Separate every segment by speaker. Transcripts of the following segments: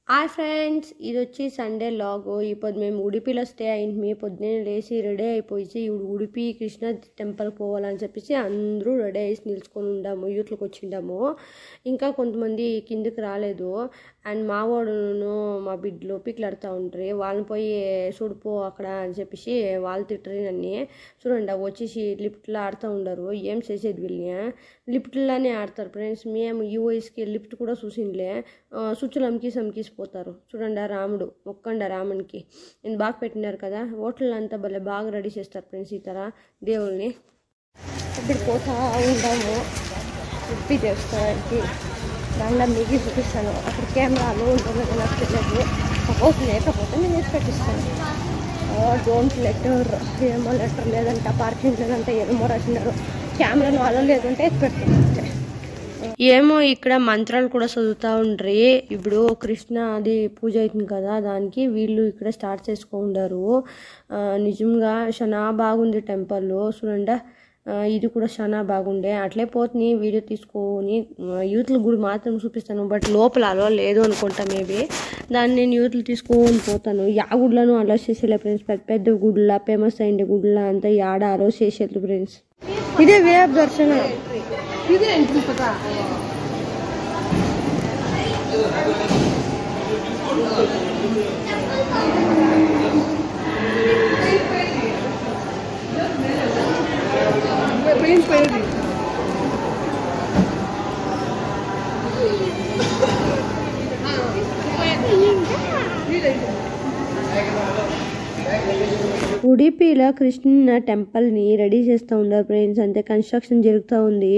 Speaker 1: Hi friends, ఇది వచ్చి Sunday log. ఇప్పుడు మేము ఉడిపిలో స్టే అయింది. పొద్దున్నే లేచి రెడీ అయిపోయి ఉడిపి కృష్ణ టెంపుల్ పోవాలని చెప్పేసి అందరూ రెడీ అయ్యి నిలుచుకొని ఉండాము. యూత్లకు వచ్చిండాము. ఇంకా కొంతమంది కిందకి రాలేదు. అండ్ మా వాడును మా బిడ్డలు పిక్లాడుతూ ఉంటారు. వాళ్ళని పోయి చూడిపో అక్కడ అని చెప్పేసి వాళ్ళు తిట్టరు. నన్ను చూడండి వచ్చేసి లిఫ్ట్లో ఆడుతూ ఉండరు. ఏం చేసేది వీళ్ళని లిఫ్ట్లోనే ఆడతారు ఫ్రెండ్స్. మేము ఈ వయసుకి లిఫ్ట్ కూడా చూసిండ్లే. స్విచ్లు అమ్మికిసిపోతారు. చూడండి రాముడు మొక్కండి రామునికి. నేను బాగా పెట్టినారు కదా. హోటల్ అంతా భలే బాగా రెడీ చేస్తారు ఫ్రెండ్స్. ఈ తర దేవుల్ని ఇప్పుడు పోతా ఉంటాము. ఉప్పి చేసుకోవడానికి దాంట్లో మీకు చూపిస్తాను. అక్కడ కెమెరాలు ఉంటుందో నాకు తెలియదు. సపోజ్ లేకపోతే నేను వేసి పెట్టిస్తాను. డోంట్ లెటర్ ఏమో లెటర్ లేదంట, పార్కింగ్ లేదంటే ఏమో రాసినారు. కెమెరాను అలా లేదంటే ఎత్తి పెడుతుంది. ఏమో ఇక్కడ మంత్రాలు కూడా చదువుతూ ఉండ్రి. ఇప్పుడు కృష్ణ అది పూజ అవుతుంది కదా, దానికి వీళ్ళు ఇక్కడ స్టార్ట్ చేసుకుంటారు. నిజంగా చాలా బాగుంది టెంపుల్. చూడండి ఇది కూడా చాలా బాగుండే. అట్లే పోతుంది వీడియో తీసుకొని యూత్ల గుడి మాత్రం చూపిస్తాను. బట్ లోపల అలో లేదు అనుకుంటా. మేబీ దాన్ని నేను యూత్లు తీసుకొని పోతాను. యా గుడ్లను అలో చేసేలే ఫ్రెండ్స్. పెద్ద పెద్ద గుడ్ల ఫేమస్ అయిండే గుడ్ల అంతా యాడ అలో చేసేది ఫ్రెండ్స్. ఇదే వే ఆఫ్ దర్శన. ఇదే ఉడిపిలో కృష్ణ టెంపుల్ని రెడీ చేస్తూ ఉన్నారు ఫ్రెండ్స్. అంతే కన్స్ట్రక్షన్ జరుగుతూ ఉంది.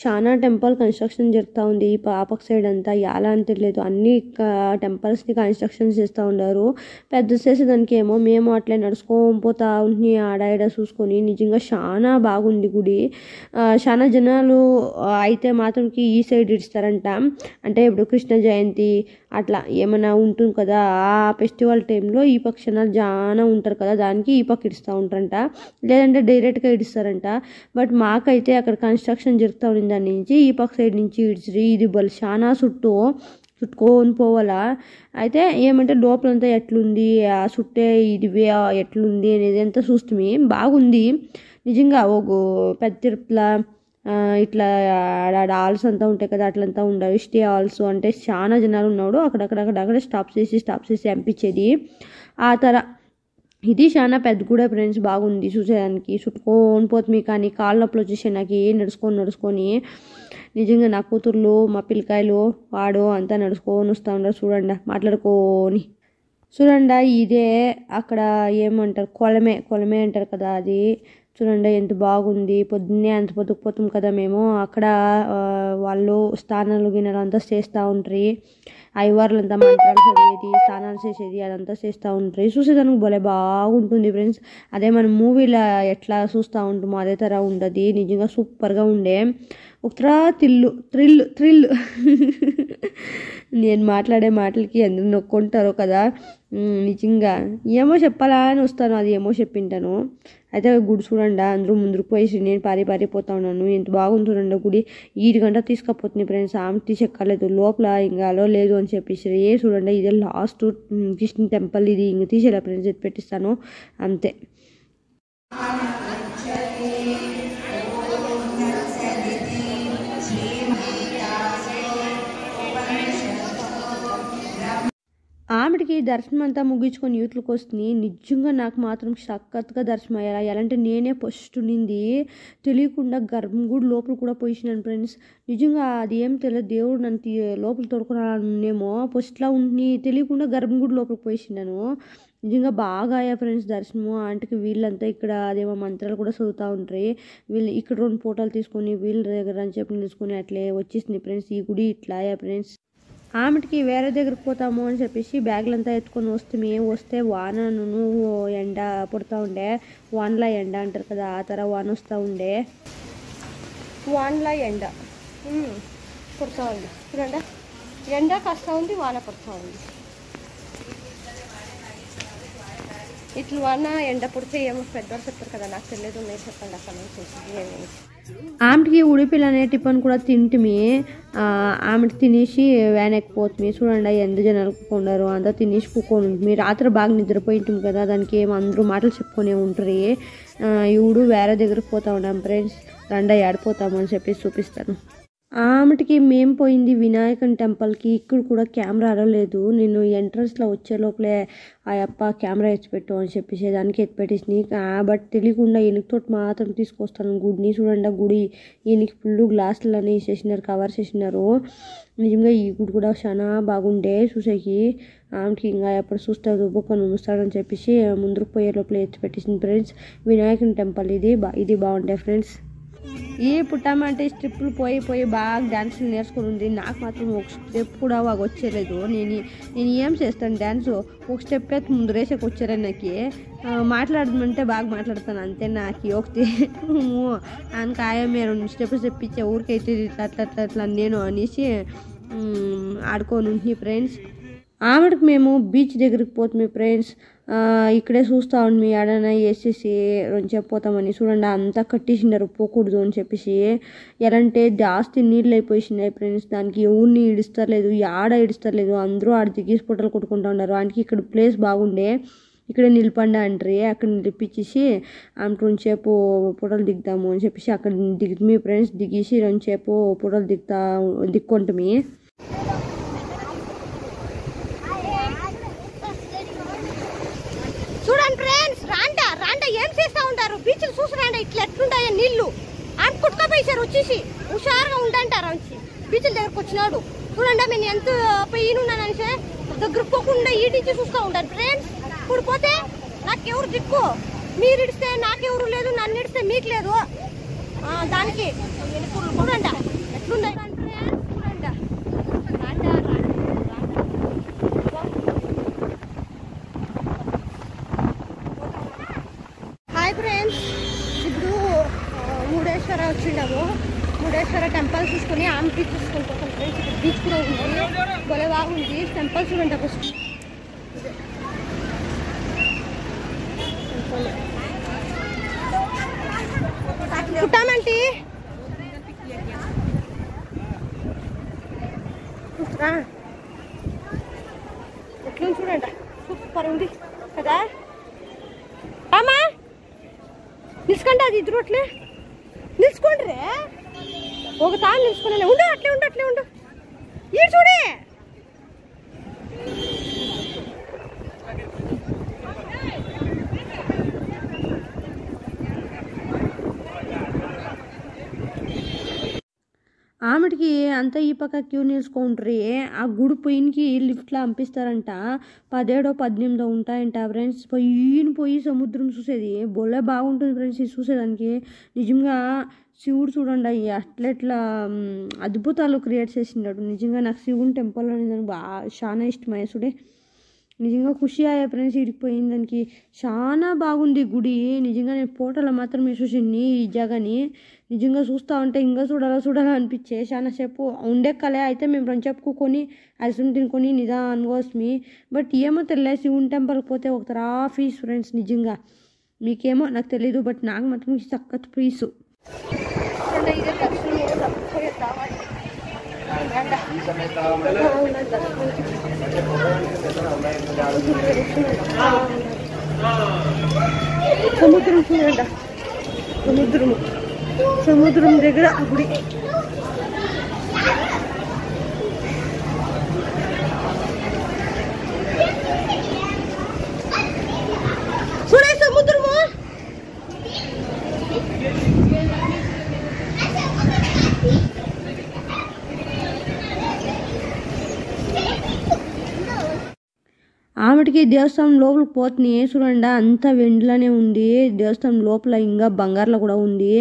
Speaker 1: చాలా టెంపుల్ కన్స్ట్రక్షన్ జరుగుతూ ఉంది. ఈ పాపక సైడ్ అంతా ఎలా అని తెలియదు. అన్ని టెంపుల్స్ని కన్స్ట్రక్షన్ చేస్తూ ఉన్నారు. పెద్ద చేసేదానికి ఏమో మేము అట్లే నడుచుకోపోతా ఉంటుని ఆడ చూసుకొని. నిజంగా చాలా బాగుంది గుడి. చాలా జనాలు అయితే మాత్రంకి ఈ సైడ్ ఇస్తారంట. అంటే ఇప్పుడు కృష్ణ జయంతి అట్లా ఏమైనా ఉంటుంది కదా, ఆ ఫెస్టివల్ టైంలో ఈ పక్షాలు చాలా ఉంటారు కదా, దానికి ఈ పక్క ఇడుస్తూ ఉంటారంట. లేదంటే డైరెక్ట్గా ఇడుస్తారంట. బట్ మాకైతే అక్కడ కన్స్ట్రక్షన్ జరుగుతూ ఉంది. దాని నుంచి ఈ పక్క సైడ్ నుంచి ఇడిచిరి. ఇది బలి చాలా చుట్టుకొని పోవాలా. అయితే ఏమంటే లోపలంతా ఎట్లుంది, ఆ చుట్టే ఇది ఎట్లుంది అనేది అంతా చూస్తే బాగుంది. నిజంగా ఒక పెద్ద తిరుపతిలా ఇట్లా ఆడ హాల్స్ అంతా ఉంటాయి కదా, అట్లంతా ఉండవు. స్టే హాల్స్ అంటే చాలా జనాలు ఉన్నాడు. అక్కడక్కడ స్టాప్ చేసి పంపించేది ఆ తర. ఇది చాలా పెద్ద కూడా ఫ్రెండ్స్. బాగుంది చూసేదానికి. చుట్టుకొని పోతుంది. కానీ కాళ్ళ నొప్పులు వచ్చేసి నాకు నడుచుకొని నిజంగా నా కూతుర్లు మా పిల్లకాయలు వాడు అంతా నడుచుకొని వస్తూ ఉంటారు. చూడండి మాట్లాడుకొని. చూడండి ఇదే అక్కడ ఏమంటారు కొలమే అంటారు కదా, అది చూడండి ఎంత బాగుంది. పొద్దున్నే అంత పొద్దుకుపోతాం కదా మేము. అక్కడ వాళ్ళు స్థానాలు గిన్నెలు అంతా చేస్తూ ఉంటారు. ఐవార్లంతా మంత్రాలు చదివేది, స్నానాలు చేసేది అదంతా చేస్తూ ఉంటారు. చూసేదానికి భలే బాగుంటుంది ఫ్రెండ్స్. అదే మనం మూవీలో ఎట్లా చూస్తూ ఉంటామో అదే తర ఉండదు. నిజంగా సూపర్గా ఉండే. ఉత్తరా థ్రిల్ నేను మాట్లాడే మాటలకి అందరూ నొక్కుంటారు కదా. నిజంగా ఏమో చెప్పాలా అని వస్తాను, అది ఏమో చెప్పింటాను. అయితే గుడి చూడండి అందరూ ముందుకు పోయి నేను పారిపోతా ఉన్నాను. ఎంత బాగుంది చూడండి గుడి. 7 గంటలు తీసుకపోతుంది ఫ్రెండ్స్. ఆమె తీసేక్కర్లేదు లోపల ఇంకా అలో లేదు అని చెప్పేసి. చూడండి ఇదే లాస్ట్ కృష్ణ టెంపుల్. ఇది ఇంక తీసేలా ఫ్రెండ్స్ ఎత్తి పెట్టిస్తాను అంతే. ఆమెడికి దర్శనం అంతా ముగించుకొని యూత్లకు వస్తుంది. నిజంగా నాకు మాత్రం సక్కత్తుగా దర్శనం అయ్యారా. ఎలాంటి నేనే ఫస్ట్ నింది తెలియకుండా గర్భగుడి లోపల కూడా పోయినాను ఫ్రెండ్స్. నిజంగా అది ఏం తెలియదు. దేవుడు నన్ను లోపల తోడుకున్నానేమో ఫస్ట్లా ఉండి తెలియకుండా గర్భగుడి లోపలికి పోయినాను. నిజంగా బాగా అయ్యా ఫ్రెండ్స్ దర్శనము. ఆంటీకి వీళ్ళంతా ఇక్కడ అదేమో మంత్రాలు కూడా చదువుతూ ఉంటారు. వీళ్ళు ఇక్కడ 2 ఫోటోలు తీసుకొని వీళ్ళ దగ్గర అని చెప్పి నిలుచుకొని అట్లే వచ్చేసింది ఫ్రెండ్స్. ఈ గుడి ఇట్లా అయ్యా ఫ్రెండ్స్. ఆమెకి వేరే దగ్గరికి పోతాము అని చెప్పేసి బ్యాగులంతా ఎత్తుకొని వస్తే వానను ఎండ పుడతా ఉండే. వానలా ఎండ అంటారు కదా, ఆ తర వాన వస్తూ ఉండే. వానలా ఎండ పుడతా ఉంది చూడండి. ఎండ కాస్తా ఉంది, వాన పడుతూ ఉంది. ఇట్లు అన్న ఎండ పుడితే ఏమో పెద్దవాళ్ళు చెప్తారు కదా, నాకు తెలియదు, నేను చెప్పండి అక్కడ నుంచి. ఆమెకి ఉడిపిల్ అనే టిఫన్ కూడా తింటిమి. ఆమె తినేసి వ్యాన్ ఎక్కిపోతుంది. చూడండి ఎంత జనాలు కొండరు అంతా తినేసి కూకొని ఉంటుంది. రాత్రి బాగా నిద్రపోయి ఉంటుంది కదా, దానికి ఏమో అందరూ మాటలు చెప్పుకొని ఉంటారు. ఇవుడు వేరే దగ్గరికి పోతా ఉన్నాం ఫ్రెండ్స్, రండా ఆడిపోతాము అని చెప్పి చూపిస్తాను. ఆమెటికి మేము పోయింది వినాయకుని టెంపుల్కి. ఇక్కడ కూడా కెమెరా రాలేదు. నేను ఎంట్రన్స్లో వచ్చే లోపలే ఆ అప్ప కెమెరా ఎత్తిపెట్టు అని చెప్పేసి దానికి ఎత్తిపెట్టేసి, బట్ తెలియకుండా ఎనికితో మాత్రం తీసుకొస్తాను గుడిని. చూడండి గుడి ఈయనకి ఫుల్ గ్లాసులు అని వేసేసినారు, కవర్ చేసినారు. నిజంగా ఈ గుడి కూడా చాలా బాగుండే చూసేకి. ఆమెకి ఇంకా ఎప్పుడు చూస్తాడు బొక్కను ముస్తాడని చెప్పేసి ముందుకు పోయే లోపల ఎత్తిపెట్టేసింది ఫ్రెండ్స్. వినాయకుని టెంపుల్ ఇది బాగుంటాయి ఫ్రెండ్స్. ఈ పుట్టమంటే స్టెప్పులు పోయి బాగా డ్యాన్సులు నేర్చుకుని ఉంది. నాకు మాత్రం ఒక స్టెప్ కూడా బాగా వచ్చేలేదు. నేను ఏం చేస్తాను డ్యాన్సు, ఒక స్టెప్ అయితే ముందు రేసేకి వచ్చారే. నాకు మాట్లాడమంటే బాగా మాట్లాడతాను అంతే. నాకు ఒకటి ఆయనకాయ మీరు స్టెప్ చెప్పించే ఊరికైతే అట్లా నేను అనేసి ఆడుకోను ఫ్రెండ్స్. ఆమెకు మేము బీచ్ దగ్గరికి పోతాము ఫ్రెండ్స్. ఇక్కడే చూస్తూ ఉండి ఆడన వేసేసి చెప్పిపోతామని. చూడండి అంతా కట్టేసినారు పోకూడదు అని చెప్పేసి. ఎలా అంటే జాస్తి నీళ్ళు అయిపోయినాయి ఫ్రెండ్స్. దానికి ఎవరిని ఇడుస్తలేదు, ఇడుస్తలేదు. అందరూ ఆడ దిగేసి పొట్టలు కొట్టుకుంటూ ఉన్నారు. ఆయనకి ఇక్కడ ప్లేస్ బాగుండే, ఇక్కడే నిలపండి అంటారు. అక్కడ నిలిపించేసి ఆమె రెండుసేపు పొట్టలు దిగుతాము అని చెప్పేసి అక్కడ దిగుతాము ఫ్రెండ్స్. దిగేసి రెండుసేపు పొట్టలు దిక్కుంటాము. చూడండి ఫ్రెండ్స్, రాండా ఏం చేస్తూ ఉంటారు, బీచ్లు చూసి రాండా ఇట్లా ఎట్లుంటాయో నీళ్లు. ఆమె కొట్టుకోపోయేసారు వచ్చేసి, హుషారుగా ఉండంటారు వచ్చి బీచ్ల దగ్గరకు వచ్చినాడు. చూడండి నేను ఎంత పోయినున్నానని దగ్గరకు పోకుండా ఈటించి చూస్తూ ఉంటాను ఫ్రెండ్స్. ఇప్పుడు పోతే నాకెవరు దిక్కు, మీరు ఇడిస్తే నాకెవరు లేదు, నన్ను ఇడిస్తే మీకు లేదు. దానికి చూడండి ఎట్లున్నాయి ఫ్రెండ్స్. చూడండి హాయ్ ఫ్రెండ్స్. ఇప్పుడు మురుడేశ్వర వచ్చిండాము. మురుడేశ్వర టెంపుల్ చూసుకొని ఆమె బీచ్ చూసుకుంటాం ఫ్రెండ్స్. ఇక్కడ బీచ్ కూడా ఉంది, భలే బాగుంది. టెంపుల్ చూడండి ఫస్ట్. పుట్టామంటే ఎట్లా చూడండి, సూపర్ ఉంది కదా. అమ్మా నిలుచుకోండి, అది ఇద్దరు అట్లే నిలుచుకోండి రే. ఒక తాను నిలుచుకునే ఉండు, అట్లే ఉండు. ఈ చూడే ఆమెకి అంతా ఈ పక్క క్యూ నిలుచుకుంటారు. ఆ గుడి పొయ్యికి లిఫ్ట్లో పంపిస్తారంట. 17-18 ఉంటాయంట ఫ్రెండ్స్. పోయి సముద్రం చూసేది బొల్లే బాగుంటుంది ఫ్రెండ్స్. ఇది చూసేదానికి నిజంగా శివుడు చూడండి అట్లెట్లా అద్భుతాలు క్రియేట్ చేసినాడు. నిజంగా నాకు శివుని టెంపుల్ అనేది బాగా చాలా ఇష్టం. అయ్యేసుడే నిజంగా ఖుషి అయ్యా ఫ్రెండ్స్. ఇడికిపోయింది దానికి చాలా బాగుంది గుడి. నిజంగా నేను ఫోటోలో మాత్రమే చూసింది ఈ జాగాని. నిజంగా చూస్తూ ఉంటే ఇంకా చూడాలా అనిపించే. చాలా సేపు ఉండే కలే. అయితే మేము రెండు చెప్పుకొని ఐస్ క్రీమ్ తినుకొని నిదానంగా వస్తుంది. బట్ ఏమో తెలియదు, శివుని టెంపుల్కి పోతే ఒక తరా ఫీస్ ఫ్రెండ్స్. నిజంగా మీకేమో నాకు తెలీదు, బట్ నాకు మాత్రం సక్కత్ ఫీసు. సముద్రం చూడండి, సముద్రం దగ్గర అప్పుడు చూడే సముద్రము. ఆమెటికి దేవస్థానం లోపలికి పోతున్నాయి. చూడండి అంతా వెండిలోనే ఉంది. దేవస్థానం లోపల ఇంకా బంగారులో కూడా ఉంది.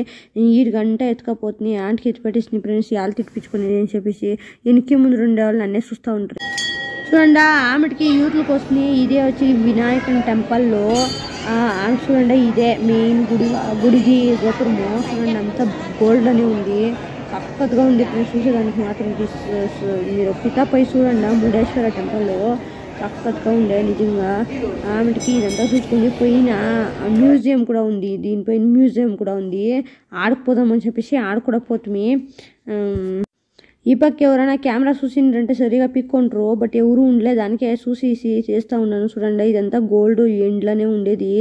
Speaker 1: ఈ గంట ఎత్తుకపోతున్నాయి. ఆంటికి ఎత్తిపెట్టేసింది ఫ్రెండ్స్. వాళ్ళు తిప్పించుకునేది అని చెప్పేసి వెనక్కి ముందు 2 వాళ్ళు అన్నీ చూస్తూ ఉంటారు. చూడండి ఆమెటికి యూత్లకు వస్తున్నాయి. ఇదే వచ్చి వినాయకుని టెంపుల్లో చూడండి ఇదే మెయిన్ గుడికి గోపురము. చూడండి అంతా గోల్డ్ అనే ఉంది, చక్కగా ఉంది ఫ్రెండ్స్. చూసేదానికి మాత్రం మీరు పితాపై చూడండి మురుడేశ్వర టెంపుల్లో సక్కగా ఉండే నిజంగా. ఆమెకి ఇదంతా చూసుకుని పోయిన మ్యూజియం కూడా ఉంది, దీనిపైన మ్యూజియం కూడా ఉంది. ఆడుకుపోదామని చెప్పేసి ఆడుకూడా పోతుంది. ఈ పక్క ఎవరైనా కెమెరా చూసిండ్రంటే సరిగా పిక్కుంటారు, బట్ ఎవరు ఉండలే, దానికే చూసి చేస్తూ ఉన్నాను. చూడండి ఇదంతా గోల్డ్ ఎండ్లోనే ఉండేది.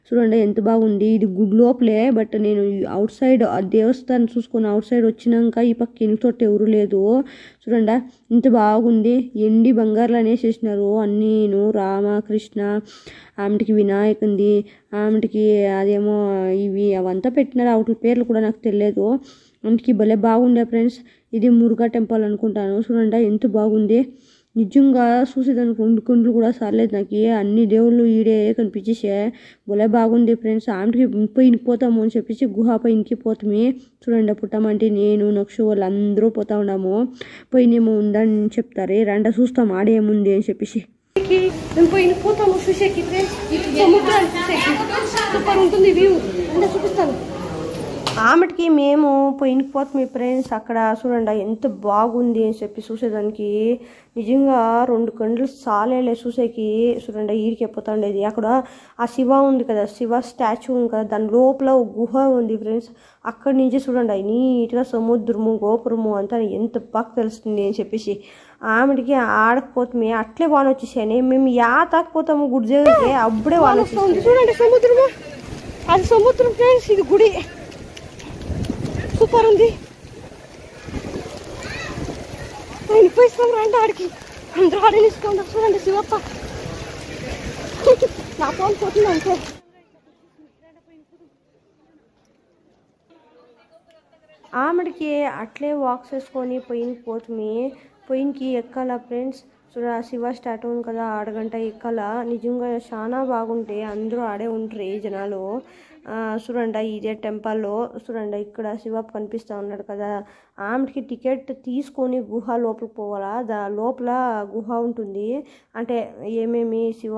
Speaker 1: చూడండి ఎంత బాగుంది. ఇది గుడి లోపలే, బట్ నేను అవుట్ సైడ్ దేవస్థానం చూసుకొని అవుట్ సైడ్ వచ్చినాక ఈ పక్క ఎన్ని చోట ఎవరు లేదు. చూడండి ఇంత బాగుంది. ఎండి బంగారులు అనేసేసినారు అన్నీను. రామకృష్ణ, ఆమెకి వినాయకుంది, ఆమెకి అదేమో ఇవి అవంతా పెట్టినారు. వాటి పేర్లు కూడా నాకు తెలియదు. ఆమెకి భలే బాగుండే ఫ్రెండ్స్. ఇది మురుగా టెంపుల్ అనుకుంటాను. చూడండి ఎంత బాగుంది. నిజంగా చూసేదానికి కుండ్లు కూడా సార్లేదు నాకు. అన్ని దేవుళ్ళు ఈడే కనిపించేసే భలే బాగుంది ఫ్రెండ్స్. ఆమెకి పైనకి పోతాము అని చెప్పేసి గుహ పైనకి పోతాము. చూడండి పుట్టమంటే నేను నక్షు వాళ్ళందరూ పోతా ఉన్నాము. పైనేమో ఉందని చెప్తారు, రండ చూస్తాం ఆడేముంది అని చెప్పేసి. మేము పైన పోతాము చూసేకి ఫ్రెండ్స్. సముద్రాన్ని చూసేకి సూపర్ ఉంటుంది వ్యూ. అంటే చూపిస్తాను. ఆమెకి మేము పోయినకి పోతాం ఫ్రెండ్స్. అక్కడ చూడండి ఎంత బాగుంది అని చెప్పి చూసేదానికి. నిజంగా 2 కండ్లు చాలేలే చూసేకి. చూడండి ఈడికి పోతా ఉండేది. అక్కడ ఆ శివ ఉంది కదా, శివ స్టాచ్యూ ఉంది కదా, దాని లోపల ఒక గుహ ఉంది ఫ్రెండ్స్. అక్కడి నుంచి చూడండి నీట్గా సముద్రము గోపురము అంతా ఎంత బాగా తెలుస్తుంది అని చెప్పేసి. ఆమెకి ఆడకపోతామే అట్లే వాన వచ్చేసాయని మేము తాకపోతాము గుడి దగ్గరికి, అప్పుడే వాన వచ్చేస్తుంది. చూడండి సముద్రము, అది సముద్రం ఫ్రెండ్స్, ఇది గుడి సూపర్ ఉంది. ఆయన పోయిస్తాం రండి ఆడికి, అందరూ ఆడనిస్తాం. చూడండి శివప్ప నా ఫోన్ పోతుంది అంతే. ఆమెడికి అట్లే వాక్ చేసుకొని పొయ్యికి పోతుంది. పొయ్యికి ఎక్కాల ఫ్రెండ్స్. చూడ శివ స్టాట్యూ ఉంది కదా, అరగంట ఎక్కాల. నిజంగా చాలా బాగుంటాయి. అందరూ ఆడే ఉంటారు జనాలు. చూడండి ఇదే టెంపుల్లో చూడండి ఇక్కడ శివ కనిపిస్తూ ఉన్నాడు కదా. ఆమెకి టికెట్ తీసుకొని గుహ లోపలికి పోవాలా. లోపల గుహ ఉంటుంది. అంటే ఏమేమి శివ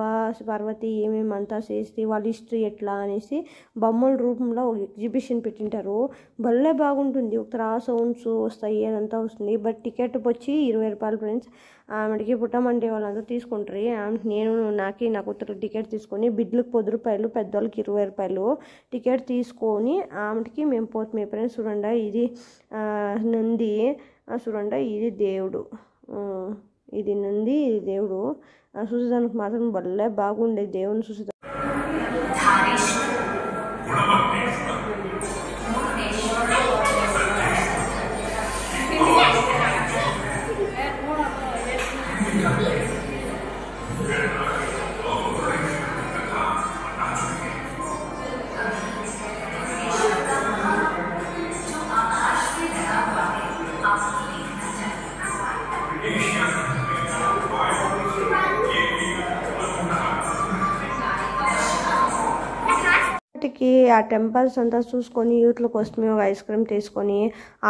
Speaker 1: పార్వతి ఏమేమి అంతా చేసి వాళ్ళ హిస్టరీ ఎట్లా అనేసి బొమ్మల రూపంలో ఒక ఎగ్జిబిషన్ పెట్టింటారు. భలే బాగుంటుంది. ఒక సౌండ్స్ వస్తాయి, అదంతా వస్తుంది. బట్ టికెట్ వచ్చి 20 రూపాయలు ఫ్రెండ్స్. ఆమెకి పుట్టమంటే వాళ్ళంతా తీసుకుంటారు. నేను నా కూతురు టికెట్ తీసుకొని బిడ్లకు 10 రూపాయలు, పెద్దవాళ్ళకి 20 రూపాయలు టికెట్ తీసుకొని ఆమెకి మేము పోతాం ఫ్రెండ్స్. చూడండి ఇది నంది. చూడండి ఇది దేవుడు, ఇది నంది, ఇది దేవుడు. చూసేదానికి మాత్రం భలే బాగుండే దేవుని చూసేదానికి. ఆ టెంపుల్స్ అంతా చూసుకొని యూత్లకు వస్తే ఒక ఐస్ క్రీమ్ తీసుకొని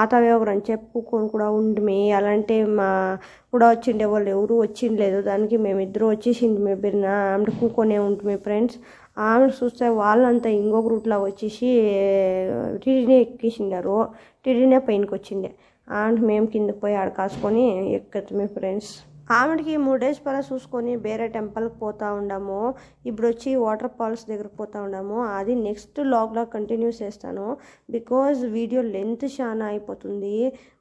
Speaker 1: ఆతవే ఒక రంచే కూకొని కూడా ఉండి అలాంటి మా కూడా వచ్చిండే వాళ్ళు ఎవరు వచ్చిండలేదు. దానికి మేమిద్దరు వచ్చేసింది మీ బిర్న ఆమె కూకొనే ఉంటుంది ఫ్రెండ్స్. ఆమె చూస్తే వాళ్ళంతా ఇంకొక రూట్లో వచ్చేసి టీడీనే ఎక్కేసిండారు. టీడీనే పైనకి వచ్చిండే. అండ్ మేము కిందకి పోయి ఆడ కాసుకొని ఎక్కమే ఫ్రెండ్స్. ఆమెకి 3 డేస్ పర చూసుకొని వేరే టెంపుల్కి పోతూ ఉన్నాము. ఇప్పుడు వచ్చి వాటర్ ఫాల్స్ దగ్గరకు పోతూ ఉన్నాము. అది నెక్స్ట్ లాగ్లో కంటిన్యూ చేస్తాను. బికాజ్ వీడియో లెంత్ చాలా అయిపోతుంది.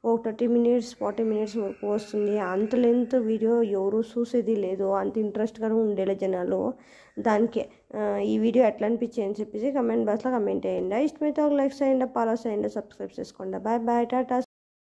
Speaker 1: ఒక 30 మినిట్స్ 40 మినిట్స్ వరకు వస్తుంది. అంత లెంత్ వీడియో ఎవరు చూసేది లేదు, అంత ఇంట్రెస్ట్గానే ఉండేలే జనాలు. దానికే ఈ వీడియో ఎట్లా అనిపించింది అని చెప్పేసి కమెంట్ బాక్స్లో కమెంట్ చేయండి. ఇష్టమైతే ఒక లైక్ చేయండి, ఫాలో చేయండి, సబ్స్క్రైబ్ చేసుకోండి. Bye bye, Tata.